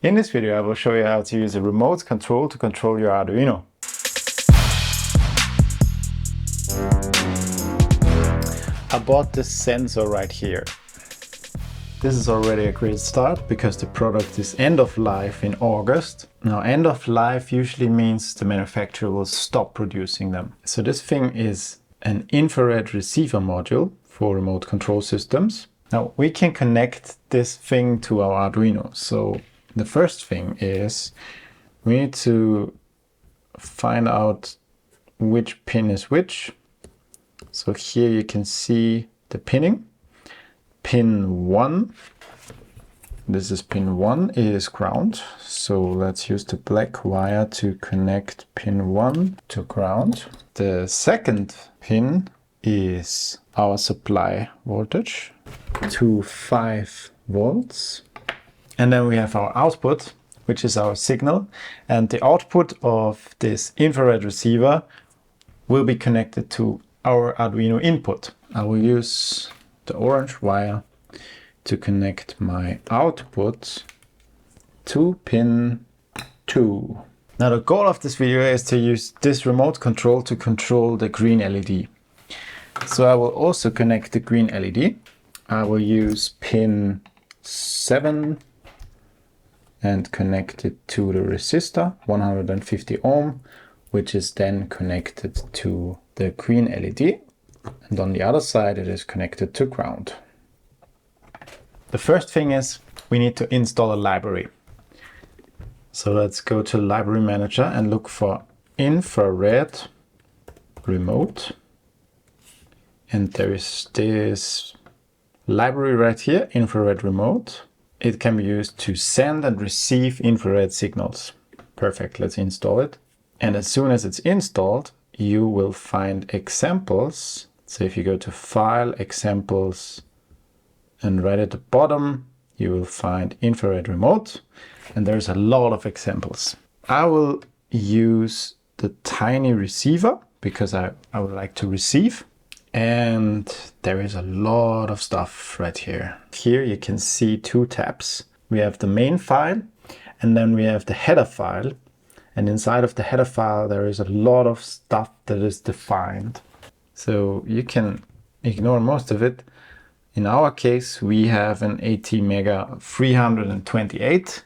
In this video I will show you how to use a remote control to control your Arduino. I bought this sensor right here. This is already a great start because the product is end of life in August. Now end of life usually means the manufacturer will stop producing them. So this thing is an infrared receiver module for remote control systems. Now we can connect this thing to our Arduino. So the first thing is we need to find out which pin is which. So here you can see the pinning. Pin 1, this is pin 1, is ground. So let's use the black wire to connect pin 1 to ground. The second pin is our supply voltage to 5 volts. And then we have our output, which is our signal. And the output of this infrared receiver will be connected to our Arduino input. I will use the orange wire to connect my output to pin 2. Now the goal of this video is to use this remote control to control the green LED. So I will also connect the green LED. I will use pin 7 and connect it to the resistor, 150 ohm, which is then connected to the green LED. And on the other side, it is connected to ground. The first thing is we need to install a library. So let's go to Library Manager and look for infrared remote. And there is this library right here, infrared remote. It can be used to send and receive infrared signals. Perfect, let's install it. And as soon as it's installed, you will find examples. So if you go to File, Examples, and right at the bottom, you will find infrared remote. And there's a lot of examples. I will use the tiny receiver because I would like to receive. And there is a lot of stuff right here. Here you can see 2 tabs. We have the main file and then we have the header file. And inside of the header file, there is a lot of stuff that is defined. So you can ignore most of it. In our case, we have an ATmega 328.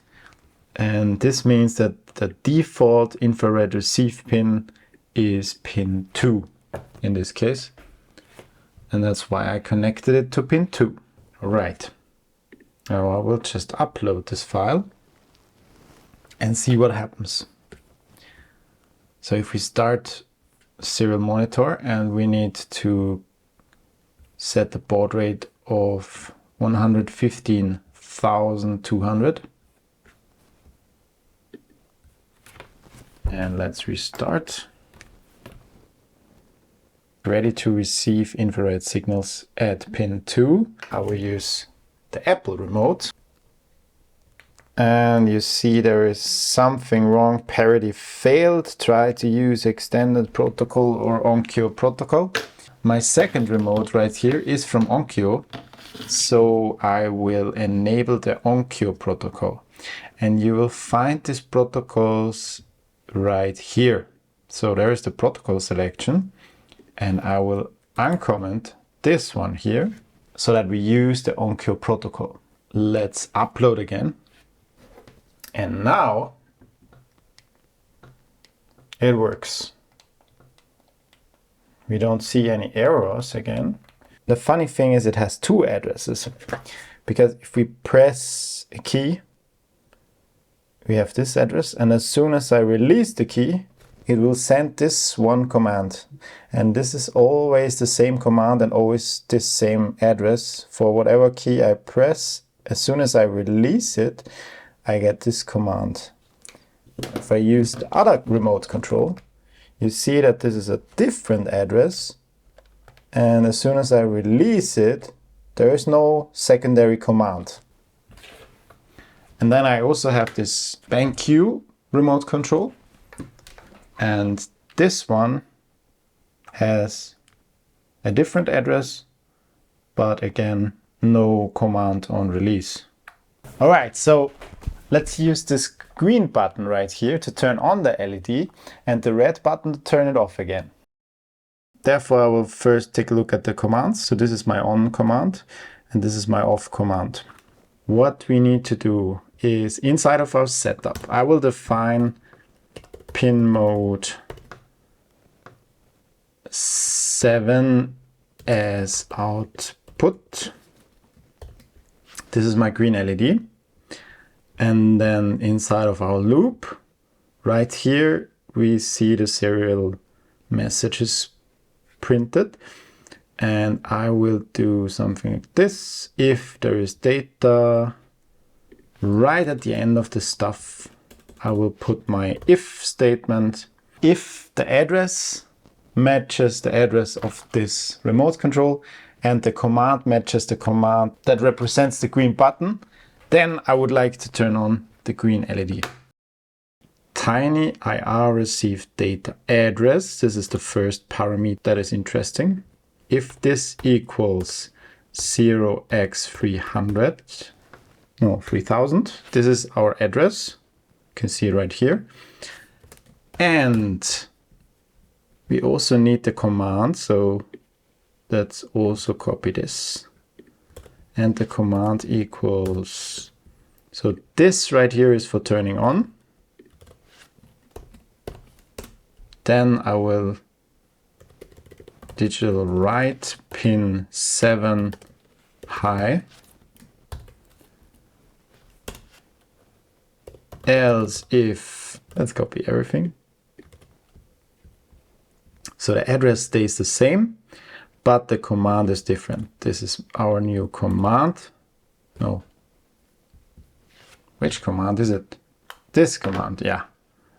And this means that the default infrared receive pin is pin 2 in this case. And that's why I connected it to pin 2. All right. Now I will just upload this file and see what happens. So if we start serial monitor and we need to set the baud rate of 115,200. And let's restart. Ready to receive infrared signals at pin 2. I will use the Apple remote. And you see there is something wrong. Parity failed. Try to use extended protocol or Onkyo protocol. My second remote right here is from Onkyo. So I will enable the Onkyo protocol. And you will find these protocols right here. So there is the protocol selection. And I will uncomment this one here so that we use the Onkyo protocol. Let's upload again. And now it works. We don't see any errors again. The funny thing is it has 2 addresses because if we press a key, we have this address, and as soon as I release the key, it will send this one command. And this is always the same command and always this same address for whatever key I press. As soon as I release it, I get this command. If I use the other remote control, you see that this is a different address. And as soon as I release it, there is no secondary command. And then I also have this Benq remote control. And this one has a different address, but again, no command on release. All right, so Let's use this green button right here to turn on the LED and the red button to turn it off again. Therefore, I will first take a look at the commands. So this is my on command and this is my off command. What we need to do is inside of our setup, I will define pin mode 7 as output. This is my green LED. And then inside of our loop, right here, we see the serial messages printed. And I will do something like this. If there is data right at the end of the stuff, I will put my if statement. If the address matches the address of this remote control and the command matches the command that represents the green button, then I would like to turn on the green LED. Tiny IR received data address. This is the first parameter that is interesting. If this equals 0x300, no, 3000, this is our address. You can see it right here. And we also need the command, so let's also copy this. And the command equals, so this right here is for turning on. Then I will digital write pin 7 high. Else if, let's copy everything. So the address stays the same, but the command is different. This is our new command. No. Which command is it? This command, yeah.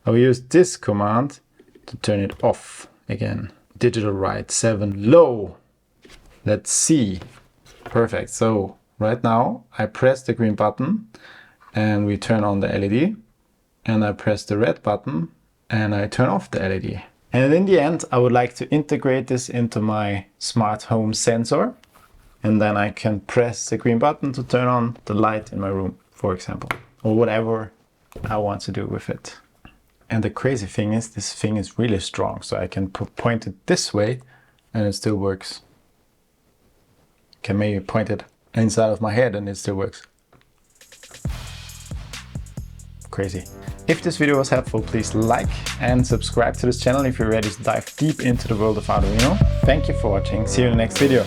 I will use this command to turn it off again. Digital write 7 low. Let's see. Perfect. So right now I press the green button and we turn on the LED, and I press the red button and I turn off the LED. And in the end, I would like to integrate this into my smart home sensor, and then I can press the green button to turn on the light in my room, for example, or whatever I want to do with it. And the crazy thing is, this thing is really strong, so I can point it this way and it still works. Can maybe point it inside of my head and it still works. Crazy. If this video was helpful, please like and subscribe to this channel if you're ready to dive deep into the world of Arduino. Thank you for watching. See you in the next video.